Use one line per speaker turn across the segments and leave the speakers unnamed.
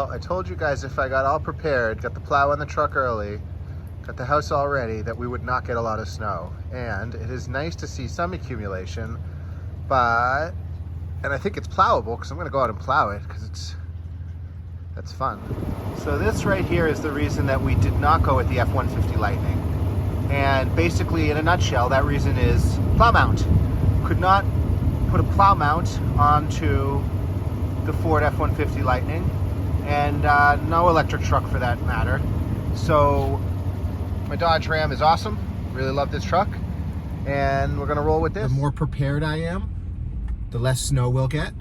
Well, I told you guys if I got all prepared, got the plow on the truck early, got the house all ready, that we would not get a lot of snow. And it is nice to see some accumulation, and I think it's plowable because I'm going to go out and plow it because that's fun. So this right here is the reason that we did not go with the F-150 Lightning. And basically, in a nutshell, that reason is plow mount. Could not put a plow mount onto the Ford F-150 Lightning, and no electric truck for that matter. So my Dodge Ram is awesome. Really love this truck, and we're gonna roll with this. The more prepared I am, the less snow we'll get.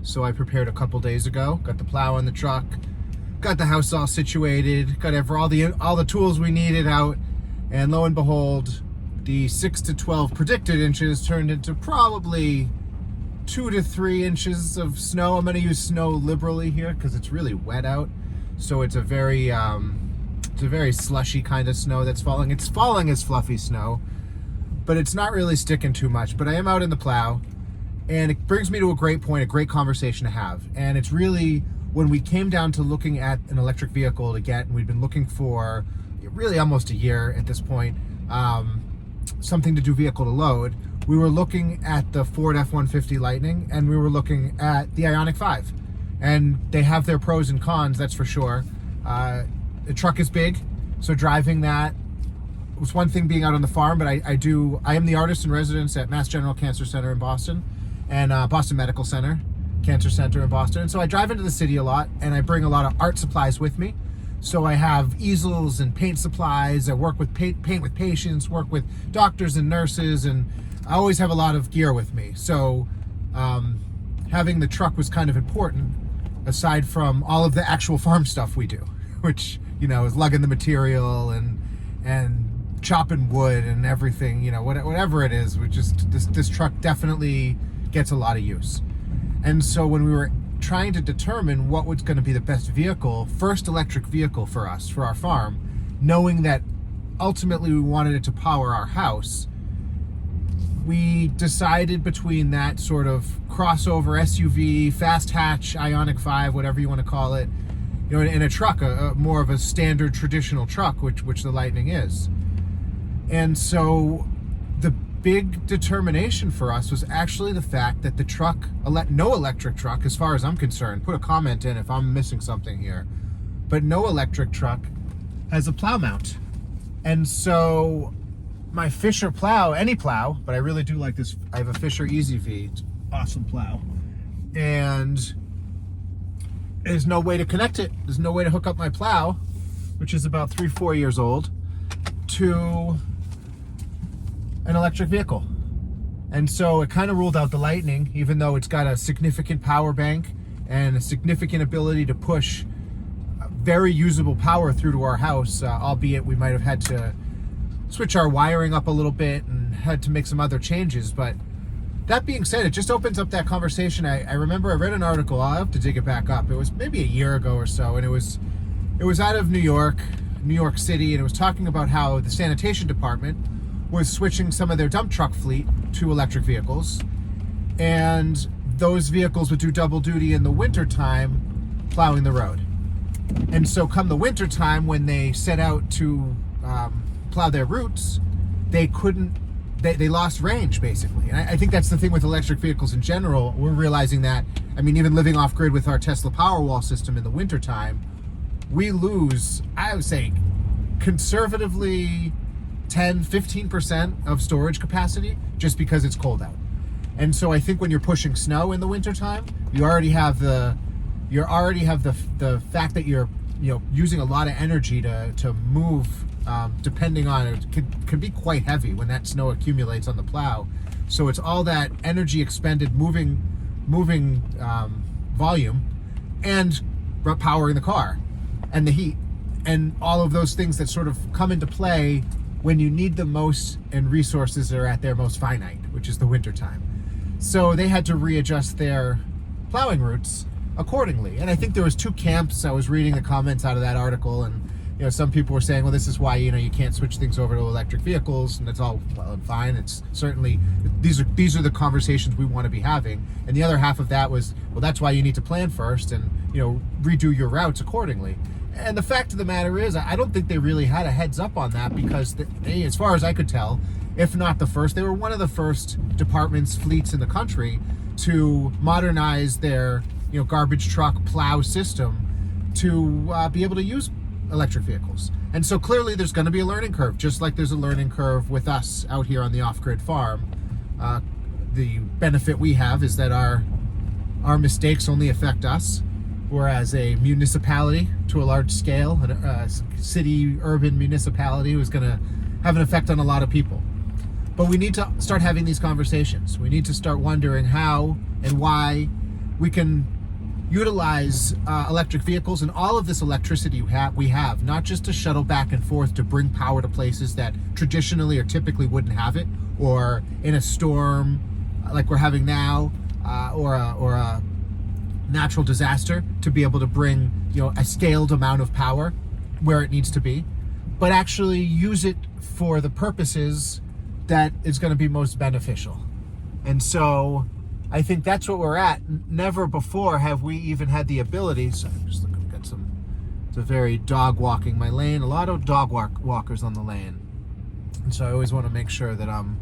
So I prepared a couple days ago, got the plow on the truck, got the house all situated, got all the tools we needed out, and lo and behold, the 6 to 12 predicted inches turned into probably 2 to 3 inches of snow. I'm gonna use snow liberally here because it's really wet out. So it's a very slushy kind of snow that's falling. It's falling as fluffy snow, but it's not really sticking too much. But I am out in the plow, and it brings me to a great point, a great conversation to have. And it's really, when we came down to looking at an electric vehicle to get, and we've been looking for really almost a year at this point, something to do vehicle to load, we were looking at the Ford F-150 Lightning, and we were looking at the Ioniq 5. And they have their pros and cons, that's for sure. The truck is big, so driving that was one thing, being out on the farm, but I am the artist in residence at Mass General Cancer Center in Boston, and Boston Medical Center, Cancer Center in Boston. And so I drive into the city a lot, and I bring a lot of art supplies with me. So I have easels and paint supplies. I work with paint with patients, work with doctors and nurses, and I always have a lot of gear with me. So having the truck was kind of important, aside from all of the actual farm stuff we do, which, you know, is lugging the material and chopping wood and everything, you know, whatever it is. We just, this truck definitely gets a lot of use. And so when we were trying to determine what was going to be the best vehicle, first electric vehicle for us, for our farm, knowing that ultimately we wanted it to power our house, we decided between that sort of crossover SUV, fast hatch, Ioniq 5, whatever you want to call it, you know, in a truck, more of a standard traditional truck, which the Lightning is. And so the big determination for us was actually the fact that the truck, no electric truck, as far as I'm concerned, put a comment in if I'm missing something here, but no electric truck has a plow mount. And so my Fisher plow, any plow, but I really do like this, I have a Fisher Easy V, it's an awesome plow, and there's no way to connect it. There's no way to hook up my plow, which is about 3-4 years old, to an electric vehicle. And so it kind of ruled out the Lightning, even though it's got a significant power bank and a significant ability to push very usable power through to our house, albeit we might have had to switch our wiring up a little bit and had to make some other changes. But that being said, it just opens up that conversation. I remember I read an article, I'll have to dig it back up. It was maybe a year ago or so, and it was out of New York City, and it was talking about how the sanitation department was switching some of their dump truck fleet to electric vehicles, and those vehicles would do double duty in the winter time plowing the road. And so come the winter time, when they set out to plow their routes, they lost range, basically. And I think that's the thing with electric vehicles in general. We're realizing that, I mean, even living off grid with our Tesla Powerwall system in the winter time, we lose, I would say, conservatively 10-15% of storage capacity just because it's cold out. And so I think when you're pushing snow in the wintertime, you already have the fact that you're, you know, using a lot of energy to move, depending on it, could be quite heavy when that snow accumulates on the plow. So it's all that energy expended moving volume and powering the car and the heat and all of those things that sort of come into play when you need them most and resources are at their most finite, which is the winter time. So they had to readjust their plowing routes accordingly. And I think there was 2 camps. I was reading the comments out of that article, and some people were saying, well, this is why, you can't switch things over to electric vehicles, and that's all well and fine. It's certainly, these are the conversations we want to be having. And the other half of that was, well, that's why you need to plan first and, redo your routes accordingly. And the fact of the matter is, I don't think they really had a heads up on that, because they, as far as I could tell, if not the first, they were one of the first departments, fleets in the country to modernize their, garbage truck plow system to be able to use electric vehicles. And so clearly there's going to be a learning curve, just like there's a learning curve with us out here on the off-grid farm. The benefit we have is that our mistakes only affect us, whereas a municipality to a large scale, a city, urban municipality, is going to have an effect on a lot of people. But we need to start having these conversations. We need to start wondering how and why we can utilize electric vehicles and all of this electricity we have, not just to shuttle back and forth to bring power to places that traditionally or typically wouldn't have it, or in a storm like we're having now, or a natural disaster, to be able to bring a scaled amount of power where it needs to be, but actually use it for the purposes that is going to be most beneficial. And so I think that's what we're at. Never before have we even had the ability. So I'm just looking at it's a very dog walking my lane, a lot of dog walkers on the lane. And so I always want to make sure that I'm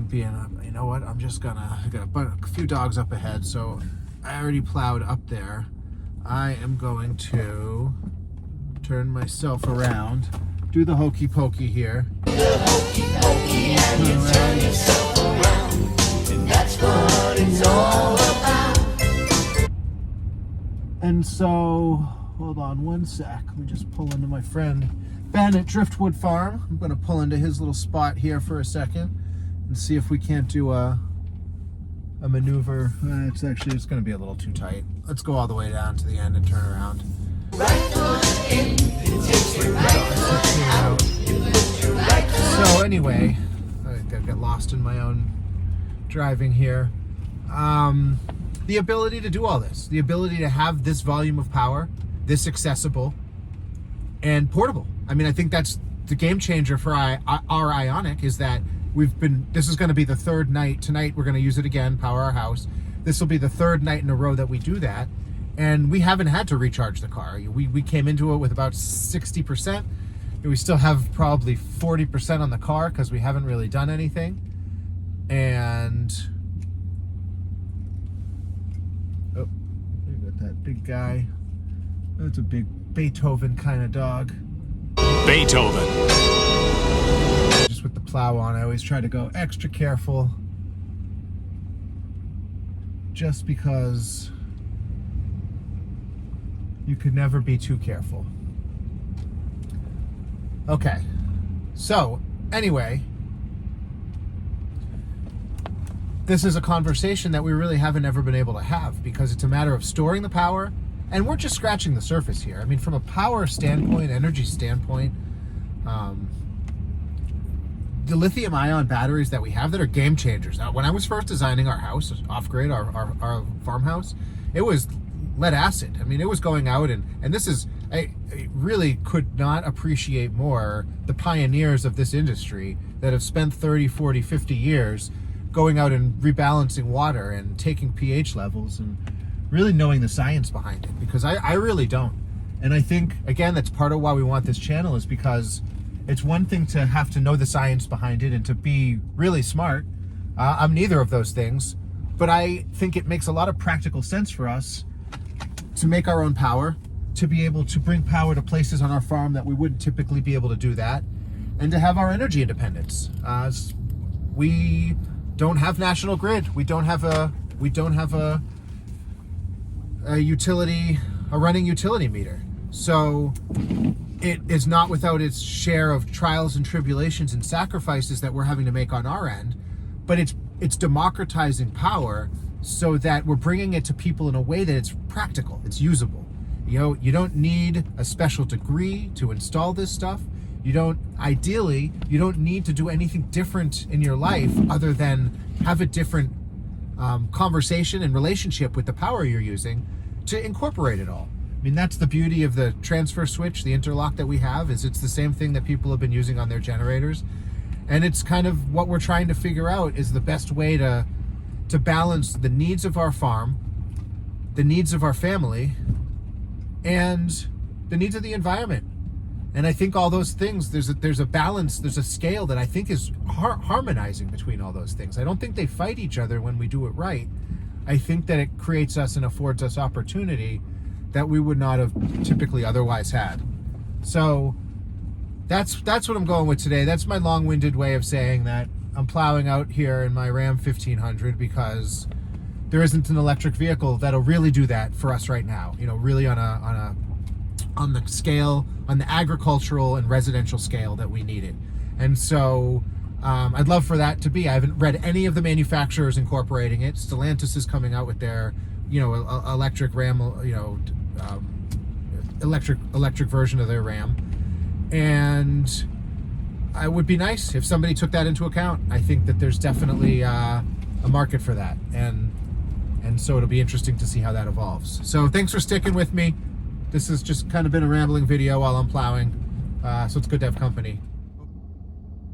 being, you know what, I got a few dogs up ahead, so I already plowed up there. I am going to turn myself around, do the hokey pokey here. The hokey pokey, and you turn yourself around, and that's what it's all about. And so, hold on one sec. Let me just pull into my friend Ben at Driftwood Farm. I'm going to pull into his little spot here for a second and see if we can't do a maneuver. It's going to be a little too tight. Let's go all the way down to the end and turn around. So anyway, I got lost in my own driving here. The ability to do all this, the ability to have this volume of power, this accessible and portable. I mean, I think that's the game changer for our Ioniq, is that this is going to be the third night. Tonight we're going to use it again, power our house. This will be the third night in a row that we do that. And we haven't had to recharge the car. We came into it with about 60%. And we still have probably 40% on the car because we haven't really done anything. And oh, we got that big guy. That's a big Beethoven kind of dog.
Beethoven.
Just with the plow on, I always try to go extra careful, just because you could never be too careful. Okay, so anyway, this is a conversation that we really haven't ever been able to have, because it's a matter of storing the power, and we're just scratching the surface here. I mean, from a power standpoint, energy standpoint, the lithium-ion batteries that we have that are game changers. Now, when I was first designing our house, off-grid, our farmhouse, it was lead acid. I mean, it was going out, and this is, I really could not appreciate more the pioneers of this industry that have spent 30, 40, 50 years going out and rebalancing water and taking pH levels and really knowing the science behind it, because I really don't. And I think, again, that's part of why we want this channel, is because it's one thing to have to know the science behind it and to be really smart. I'm neither of those things, but I think it makes a lot of practical sense for us to make our own power, to be able to bring power to places on our farm that we wouldn't typically be able to do that, and to have our energy independence. We don't have national grid. We don't have a utility, a running utility meter. So it is not without its share of trials and tribulations and sacrifices that we're having to make on our end, but it's democratizing power so that we're bringing it to people in a way that it's practical, it's usable. You don't need a special degree to install this stuff. Ideally, you don't need to do anything different in your life other than have a different conversation and relationship with the power you're using to incorporate it all. mean, that's the beauty of the transfer switch, the interlock that we have, is it's the same thing that people have been using on their generators. And it's kind of what we're trying to figure out is the best way to balance the needs of our farm, the needs of our family, and the needs of the environment. And I think all those things, there's a balance, there's a scale that I think is harmonizing between all those things. I don't think they fight each other when we do it right. I think that it creates us and affords us opportunity that we would not have typically otherwise had. So that's what I'm going with today. That's my long-winded way of saying that I'm plowing out here in my Ram 1500 because there isn't an electric vehicle that'll really do that for us right now. You know, really on the scale, on the agricultural and residential scale that we need it. And so I'd love for that to be. I haven't read any of the manufacturers incorporating it. Stellantis is coming out with their, you know, electric Ram, you know, electric version of their Ram. And it would be nice if somebody took that into account. I think that there's definitely a market for that. And so it'll be interesting to see how that evolves. So thanks for sticking with me. This has just kind of been a rambling video while I'm plowing. So it's good to have company.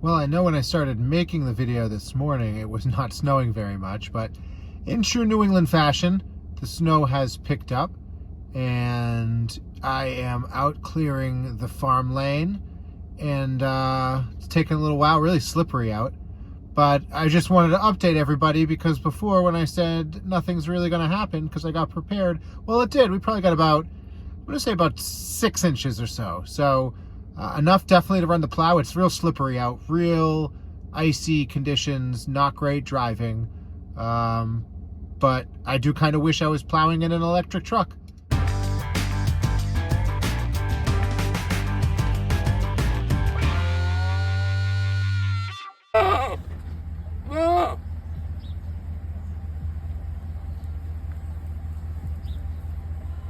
Well, I know when I started making the video this morning, it was not snowing very much, but in true New England fashion, the snow has picked up, and I am out clearing the farm lane, and it's taken a little while, really slippery out. But I just wanted to update everybody because before, when I said nothing's really going to happen because I got prepared, well, it did. We probably got about, I'm going to say about 6 inches or so. So enough definitely to run the plow. It's real slippery out, real icy conditions, not great driving. But I do kind of wish I was plowing in an electric truck.